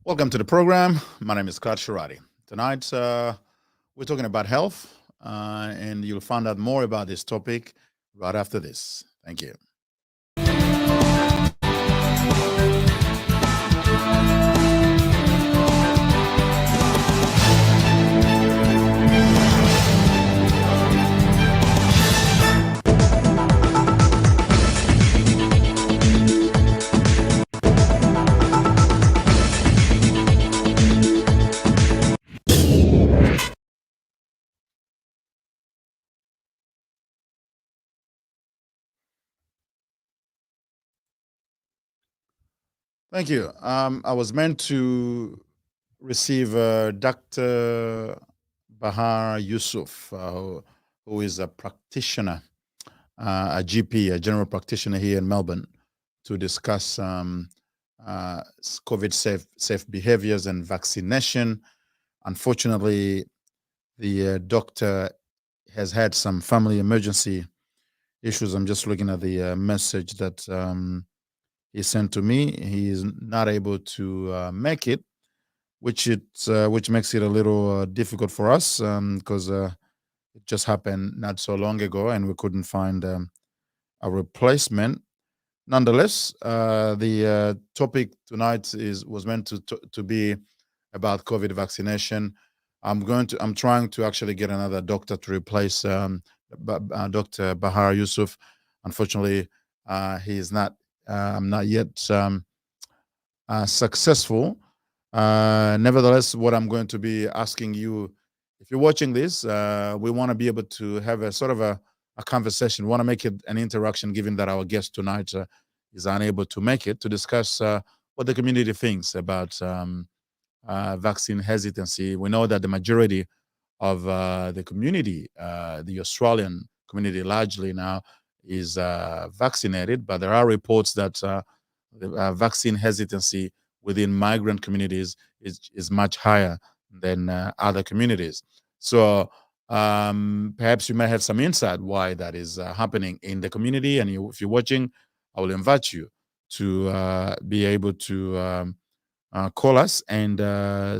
Welcome to the program. My name is Clyde Sharady. Tonight, we're talking about health, and you'll find out more about this topic right after this. Thank you. Thank you. I was meant to receive Dr. Bahar Yusuf, who is a practitioner, a GP, a general practitioner here in Melbourne, to discuss COVID safe behaviors and vaccination. Unfortunately, the doctor has had some family emergency issues. I'm just looking at the message that he sent to me. He is not able to make it, which makes it a little difficult for us because it just happened not so long ago, and we couldn't find a replacement. Nonetheless, the topic tonight was meant to be about COVID vaccination. I'm trying to actually get another doctor to replace Dr. Bahar Yusuf. Unfortunately, he is not. I'm not yet successful. Nevertheless, what I'm going to be asking you, if you're watching this, we want to be able to have a sort of a conversation. We want to make it an interaction, given that our guest tonight is unable to make it, to discuss what the community thinks about vaccine hesitancy. We know that the majority of the community, the Australian community largely now, is vaccinated, but there are reports that the vaccine hesitancy within migrant communities is much higher than other communities. So perhaps you may have some insight why that is happening in the community. And if you're watching, I will invite you to be able to call us, and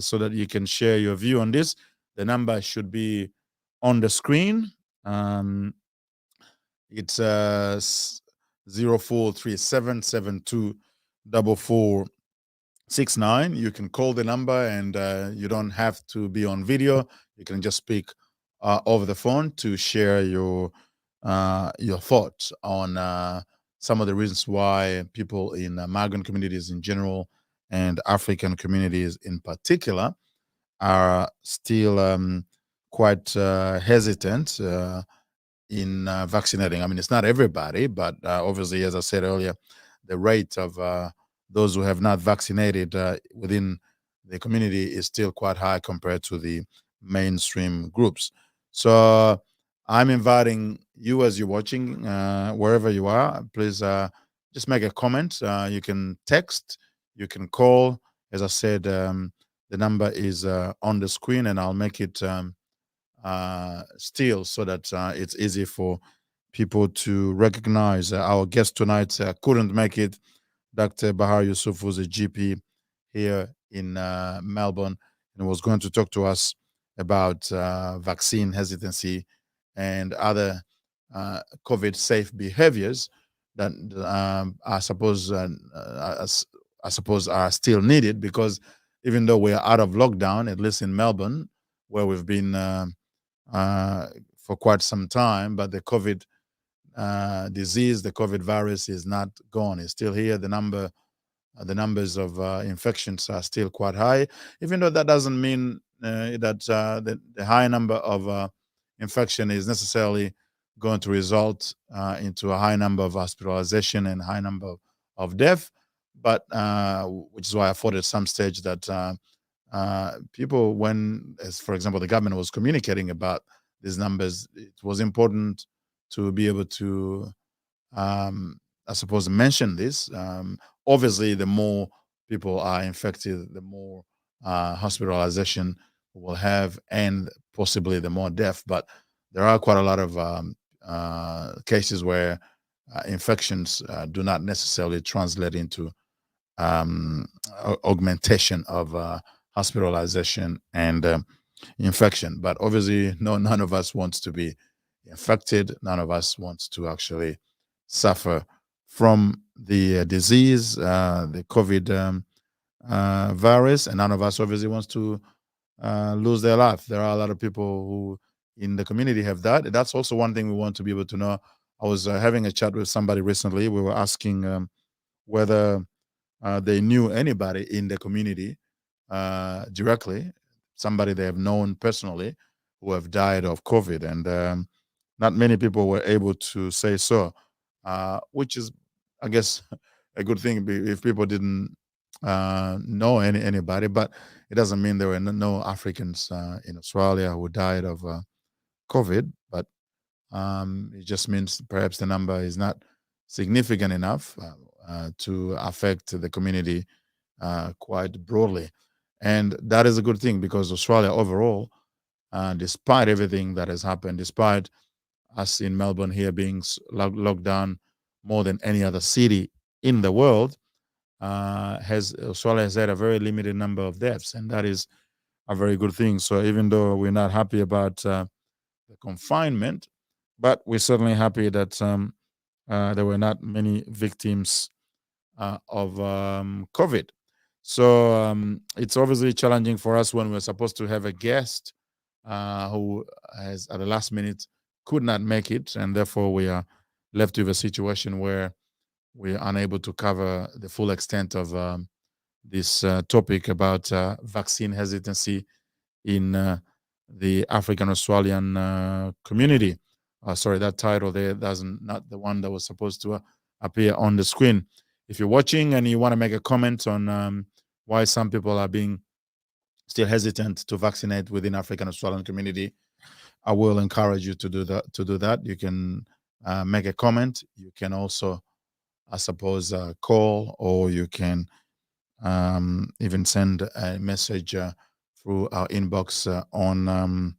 so that you can share your view on this. The number should be on the screen. It's 0437724469. You can call the number, and you don't have to be on video. You can just speak over the phone to share your thoughts on some of the reasons why people in migrant communities in general and African communities in particular are still quite hesitant in vaccinating. I mean, it's not everybody, but obviously, as I said earlier, the rate of those who have not vaccinated within the community is still quite high compared to the mainstream groups. So I'm inviting you, as you're watching, wherever you are, please just make a comment. You can text, you can call. As I said, the number is on the screen, and I'll make it still so that it's easy for people to recognize. Our guest tonight couldn't make it. Dr. Bahar Yusuf was a GP here in Melbourne, and was going to talk to us about vaccine hesitancy and other COVID safe behaviors that I suppose are still needed, because even though we're out of lockdown, at least in Melbourne, where we've been for quite some time, but the COVID disease, the COVID virus, is not gone. It's still here. The numbers of infections are still quite high, even though that doesn't mean that the high number of infection is necessarily going to result into a high number of hospitalization and high number of death. But which is why I thought at some stage that people, when, as for example, the government was communicating about these numbers, it was important to be able to, I suppose, mention this. Obviously, the more people are infected, the more hospitalization we'll have, and possibly the more death. But there are quite a lot of cases where infections do not necessarily translate into augmentation of hospitalization and infection. But obviously, no, none of us wants to be infected. None of us wants to actually suffer from the disease, the COVID virus, and none of us obviously wants to lose their life. There are a lot of people who in the community have that. That's also one thing we want to be able to know. I was having a chat with somebody recently. We were asking whether they knew anybody in the community directly, somebody they have known personally who have died of COVID, and not many people were able to say so, which is, I guess, a good thing if people didn't know anybody. But it doesn't mean there were no Africans in Australia who died of COVID. But it just means perhaps the number is not significant enough to affect the community quite broadly. And that is a good thing because Australia overall, despite everything that has happened, despite us in Melbourne here being locked down more than any other city in the world, has Australia has had a very limited number of deaths, and that is a very good thing. So even though we're not happy about the confinement, but we're certainly happy that there were not many victims of COVID. So it's obviously challenging for us when we're supposed to have a guest who has at the last minute could not make it, and therefore we are left with a situation where we're unable to cover the full extent of this topic about vaccine hesitancy in the African Australian community. Sorry, that title there doesn't not the one that was supposed to appear on the screen. If you're watching and you want to make a comment on why some people are being still hesitant to vaccinate within African Australian community, I will encourage you to do that. You can make a comment. You can also, I suppose, call, or you can even send a message through our inbox on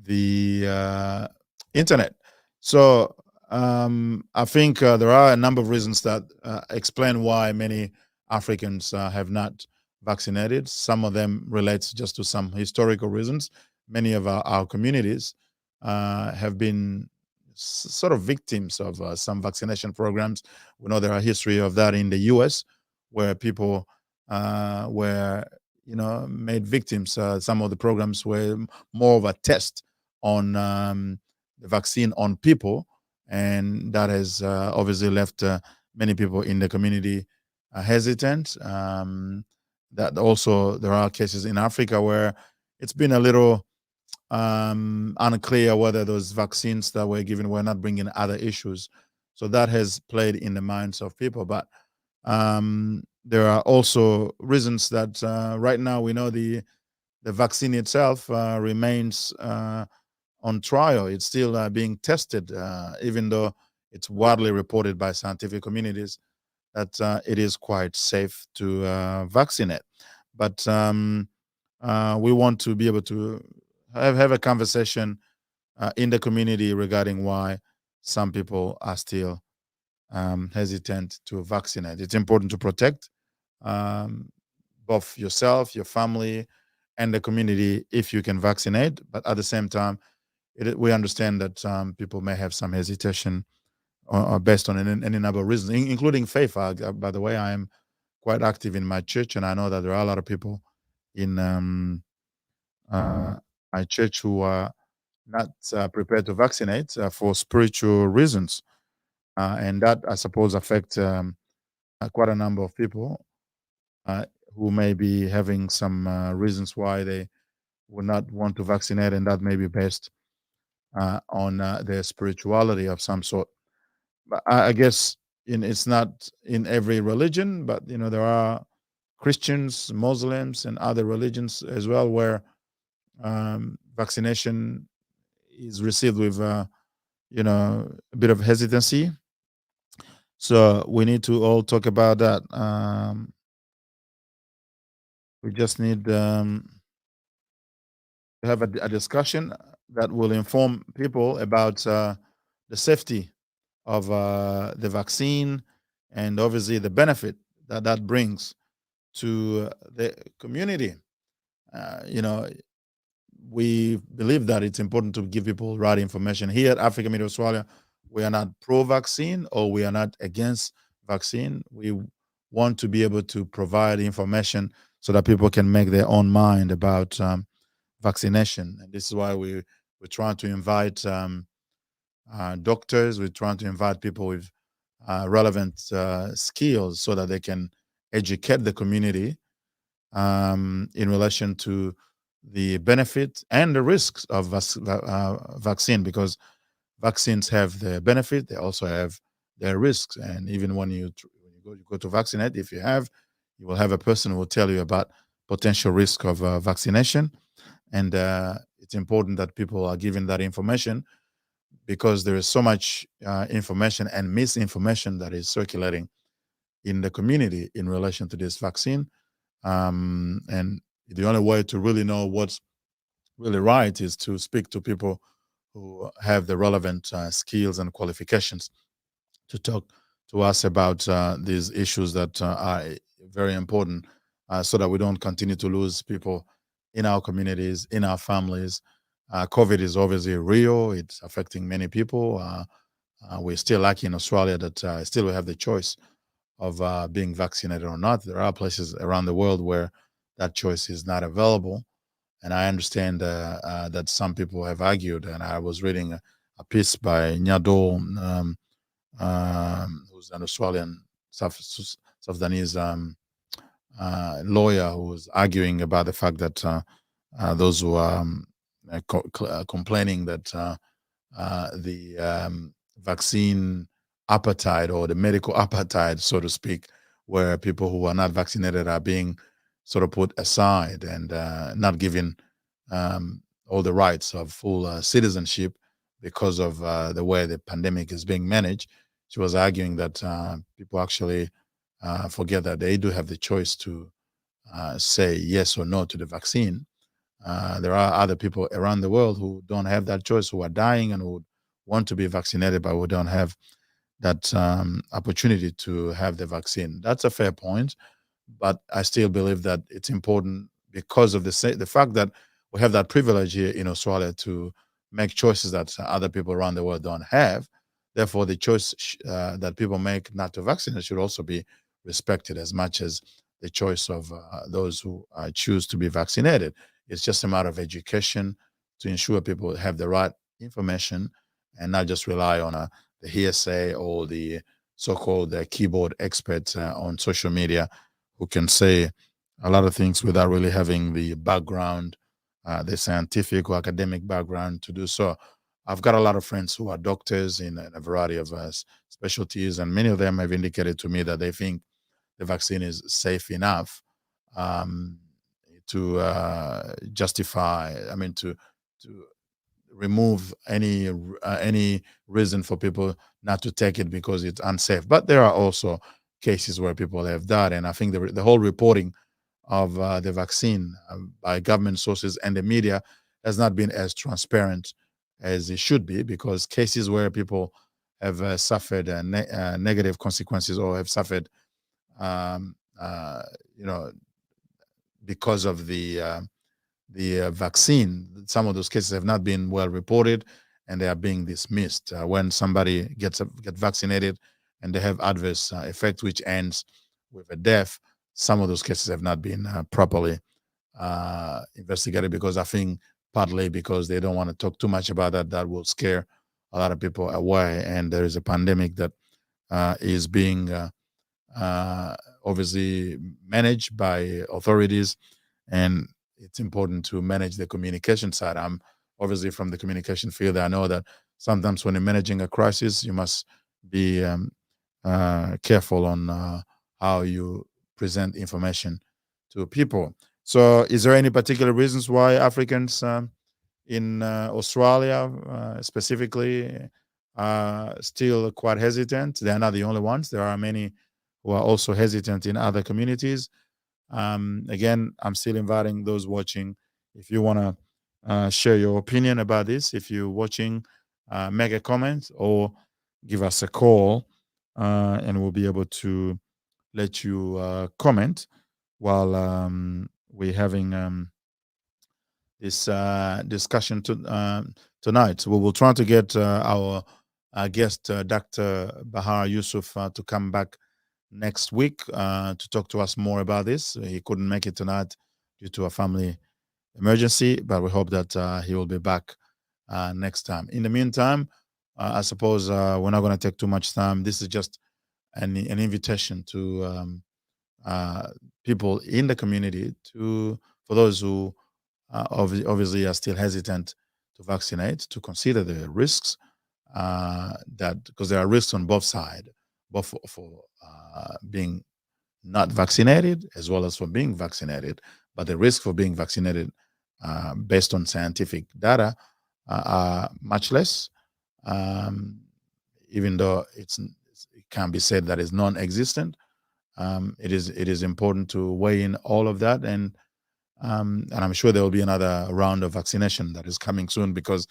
the internet. So I think there are a number of reasons that explain why many Africans have not vaccinated. Some of them relates just to some historical reasons. Many of our communities have been sort of victims of some vaccination programs. We know there are history of that in the U.S., where people were, made victims. Some of the programs were more of a test on the vaccine on people, and that has obviously left many people in the community hesitant. That also there are cases in Africa where it's been a little unclear whether those vaccines that were given were not bringing other issues. So that has played in the minds of people. But there are also reasons that right now we know the vaccine itself remains on trial. It's still being tested, even though it's widely reported by scientific communities that it is quite safe to vaccinate. But we want to be able to have a conversation in the community regarding why some people are still hesitant to vaccinate. It's important to protect um, both yourself, your family, and the community if you can vaccinate. But at the same time, we understand that people may have some hesitation based on any number of reasons, including faith. By the way, I am quite active in my church, and I know that there are a lot of people in uh, my church who are not prepared to vaccinate for spiritual reasons, and that I suppose affects quite a number of people uh, who may be having some reasons why they would not want to vaccinate, and that may be based on their spirituality of some sort. But I guess it's not in every religion, but there are Christians, Muslims, and other religions as well where vaccination is received with a bit of hesitancy. So we need to all talk about that. We just need to have a discussion that will inform people about the safety of the vaccine and obviously the benefit that brings. to the community. You know, we believe that it's important to give people right information. Here at Africa Media Australia, we are not pro-vaccine or we are not against vaccine. We want to be able to provide information so that people can make their own mind about vaccination. And this is why we're trying to invite doctors. We're trying to invite people with relevant skills so that they can educate the community in relation to the benefits and the risks of vaccine, because vaccines have their benefit, they also have their risks. And even when you go to vaccinate, if you will have a person who will tell you about potential risk of vaccination. And it's important that people are given that information, because there is so much information and misinformation that is circulating in the community in relation to this vaccine. And the only way to really know what's really right is to speak to people who have the relevant skills and qualifications to talk to us about these issues that are very important, so that we don't continue to lose people in our communities, in our families. COVID is obviously real, it's affecting many people. We're still lucky in Australia that still we have the choice of being vaccinated or not. There are places around the world where that choice is not available. And I understand that some people have argued, and I was reading a piece by Nyado, who's an Australian South Sudanese lawyer, who was arguing about the fact that those who are complaining that the vaccine appetite, or the medical appetite, so to speak, where people who are not vaccinated are being sort of put aside and not given all the rights of full citizenship because of the way the pandemic is being managed. She was arguing that people actually forget that they do have the choice to say yes or no to the vaccine. There are other people around the world who don't have that choice, who are dying and who want to be vaccinated, but who don't have that opportunity to have the vaccine. That's a fair point, but I still believe that it's important, because of the fact that we have that privilege here in Australia to make choices that other people around the world don't have. Therefore, the choice that people make not to vaccinate should also be respected as much as the choice of those who choose to be vaccinated. It's just a matter of education to ensure people have the right information and not just rely on the hearsay or the so-called keyboard experts on social media, who can say a lot of things without really having the background, the scientific or academic background to do so. I've got a lot of friends who are doctors in a variety of specialties, and many of them have indicated to me that they think the vaccine is safe enough um, to justify, I mean, to remove any reason for people not to take it because it's unsafe. But there are also cases where people have died, and I think the whole reporting of the vaccine by government sources and the media has not been as transparent as it should be, because cases where people have suffered negative consequences or have suffered, um, uh, you know, because of the vaccine, some of those cases have not been well reported, and they are being dismissed. When somebody get vaccinated and they have adverse effect which ends with a death, some of those cases have not been properly investigated, because I think partly because they don't want to talk too much about that. That will scare a lot of people away, and there is a pandemic that is being uh, obviously managed by authorities, and it's important to manage the communication side. I'm obviously from the communication field. I know that sometimes when you're managing a crisis, you must be careful on how you present information to people. So, is there any particular reasons why Africans in Australia specifically are still quite hesitant? They are not the only ones. There are many who are also hesitant in other communities. Again, I'm still inviting those watching. If you want to share your opinion about this, if you're watching, make a comment or give us a call, and we'll be able to let you comment. while we're having this discussion tonight. We will try to get our guest, Dr. Bahar Yusuf, to come back next week to talk to us more about this. He couldn't make it tonight due to a family emergency, but we hope that he will be back next time. In the meantime, I suppose we're not going to take too much time. This is just an invitation to people in the community, for those who obviously are still hesitant to vaccinate, to consider the risks, that because there are risks on both sides, both for being not vaccinated as well as for being vaccinated. But the risk for being vaccinated, based on scientific data, are much less, um, even though it can be said that it's non-existent. It is important to weigh in all of that, and I'm sure there will be another round of vaccination that is coming soon, because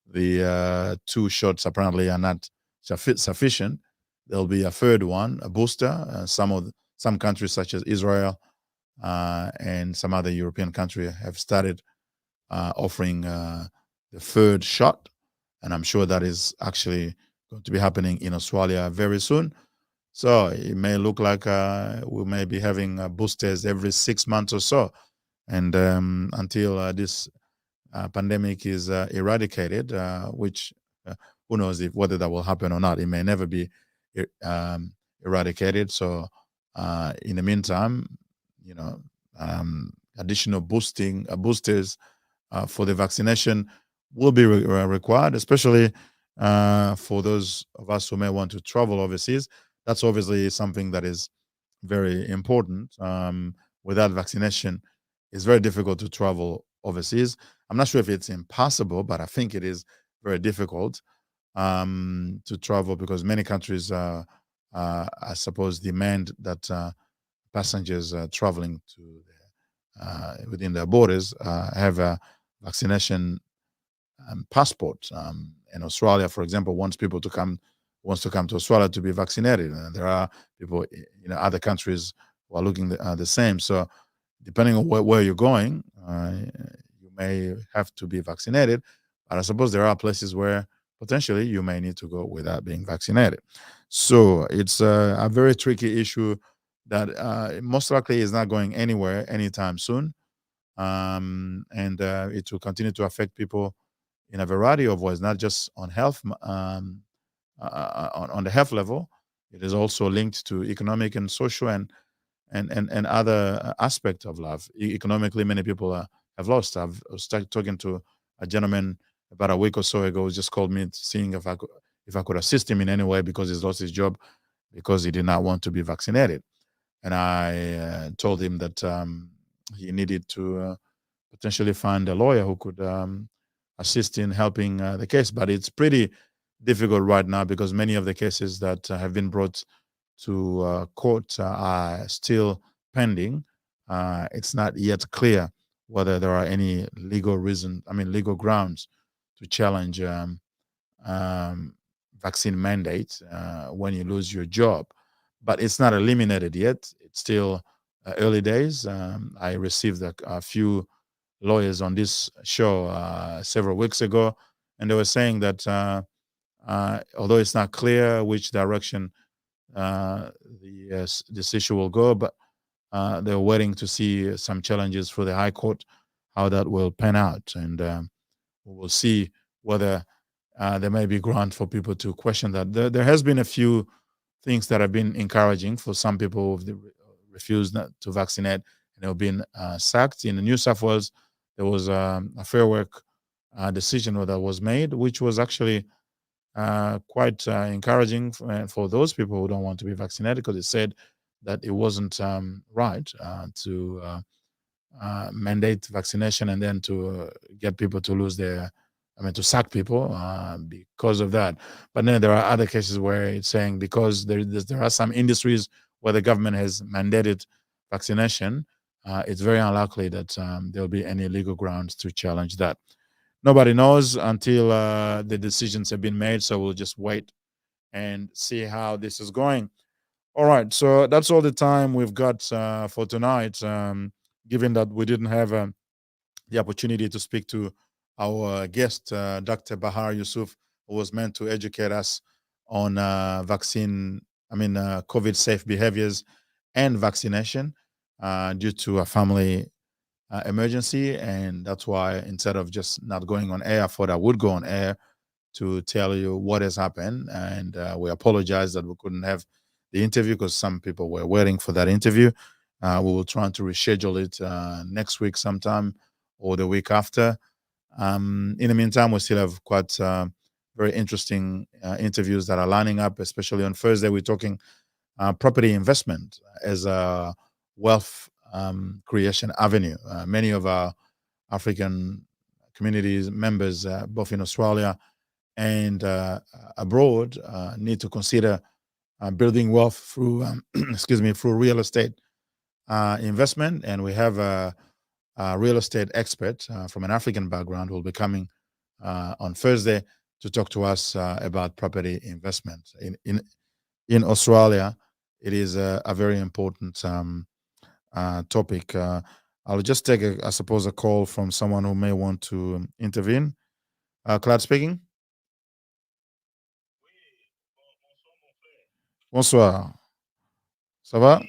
the 2 shots apparently are not sufficient. There'll be a third one, a booster. Some countries such as Israel and some other European countries have started offering the third shot, and I'm sure that is actually going to be happening in Australia very soon. So it may look like we may be having boosters every 6 months or so, and until this pandemic is eradicated, which who knows whether that will happen or not. It may never be eradicated. So in the meantime, you know, additional boosters for the vaccination will be required, especially for those of us who may want to travel overseas. That's obviously something that is very important. Without vaccination, it's very difficult to travel overseas. I'm not sure if it's impossible, but I think it is very difficult to travel, because many countries, I suppose, demand that passengers traveling to within their borders have a vaccination passport. In Australia, for example, wants to come to Australia to be vaccinated, and there are people in other countries who are looking the same. So, depending on where you're going, you may have to be vaccinated. But I suppose there are places where potentially you may need to go without being vaccinated. So it's a very tricky issue that most likely is not going anywhere anytime soon, and it will continue to affect people in a variety of ways, not just on health, on the health level. It is also linked to economic and social and other aspects of life. Economically, many people have lost. I've started talking to a gentleman about a week or so ago, who just called me, seeing if I could assist him in any way, because he's lost his job because he did not want to be vaccinated. And I told him that he needed to potentially find a lawyer who could assist in helping the case. But it's pretty difficult right now, because many of the cases that have been brought to court are still pending. It's not yet clear whether there are any legal grounds to challenge um, vaccine mandates when you lose your job. But it's not eliminated yet. It's still early days. I received a few lawyers on this show several weeks ago, and they were saying that although it's not clear which direction this issue will go, but they're waiting to see some challenges for the High Court, how that will pan out, and we will see whether there may be ground for people to question that. There has been a few things that have been encouraging for some people who refused not to vaccinate, and have been sacked. In New South Wales, there was a Fair Work decision that was made, which was actually quite encouraging for those people who don't want to be vaccinated, because it said that it wasn't right to mandate vaccination and then to get people to lose to sack people because of that. But then there are other cases where it's saying, because there are some industries where the government has mandated vaccination, it's very unlikely that there'll be any legal grounds to challenge that. Nobody knows until the decisions have been made, so we'll just wait and see how this is going. All right, so that's all the time we've got for tonight. Given that we didn't have the opportunity to speak to our guest, Dr. Bahar Yusuf, who was meant to educate us on COVID safe behaviors and vaccination due to a family emergency. And that's why instead of just not going on air, I thought I would go on air to tell you what has happened. And we apologize that we couldn't have the interview because some people were waiting for that interview. We will try to reschedule it next week sometime or the week after. In the meantime, we still have quite very interesting interviews that are lining up, especially on Thursday. We're talking property investment as a wealth creation avenue. Many of our African communities members, both in Australia and abroad, need to consider building wealth through, excuse me, through real estate investment. And we have a real estate expert from an African background who will be coming on Thursday to talk to us about property investment in Australia. It is a very important topic. I'll just take, I suppose, a call from someone who may want to intervene. Clyde speaking. Bonsoir. Ça va?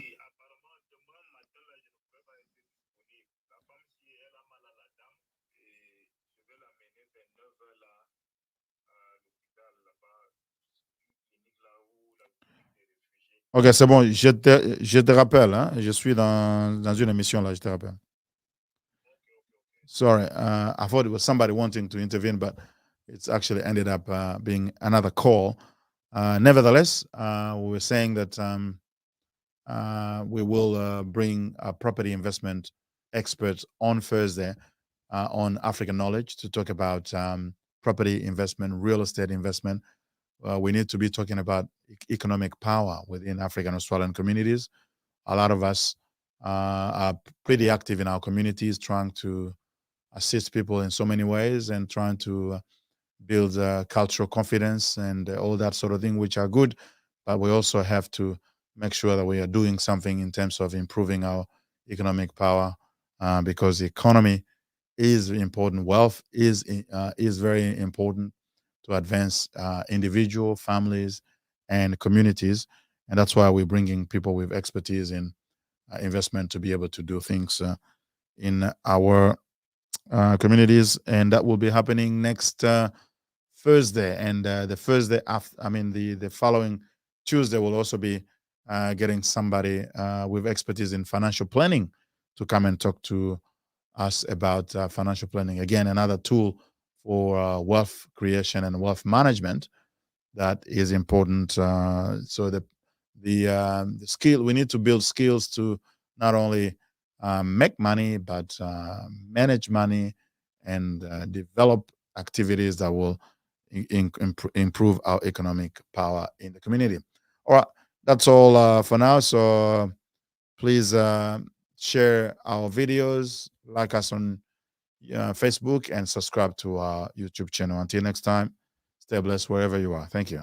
Ok, c'est bon. Je te rappelle. Hein? Je suis dans une émission là. Je te rappelle. Sorry, I thought it was somebody wanting to intervene, but it's actually ended up being another call. Nevertheless, we were saying that we will bring a property investment expert on Thursday on African Knowledge to talk about property investment, real estate investment. We need to be talking about economic power within African Australian communities. A lot of us are pretty active in our communities, trying to assist people in so many ways and trying to build cultural confidence and all that sort of thing, which are good. But we also have to make sure that we are doing something in terms of improving our economic power, because the economy is important. Wealth is very important to advance individual, families, and communities. And that's why we're bringing people with expertise in investment to be able to do things in our communities. And that will be happening next Thursday. And the Thursday after, the following Tuesday, will also be getting somebody with expertise in financial planning to come and talk to us about financial planning. Again, another tool for wealth creation and wealth management that is important. So the skill, we need to build skills to not only make money but manage money and develop activities that will improve our economic power in the community. All right, that's all for now. So please share our videos, like us on Facebook, and subscribe to our YouTube channel. Until next time, stay blessed wherever you are. Thank you.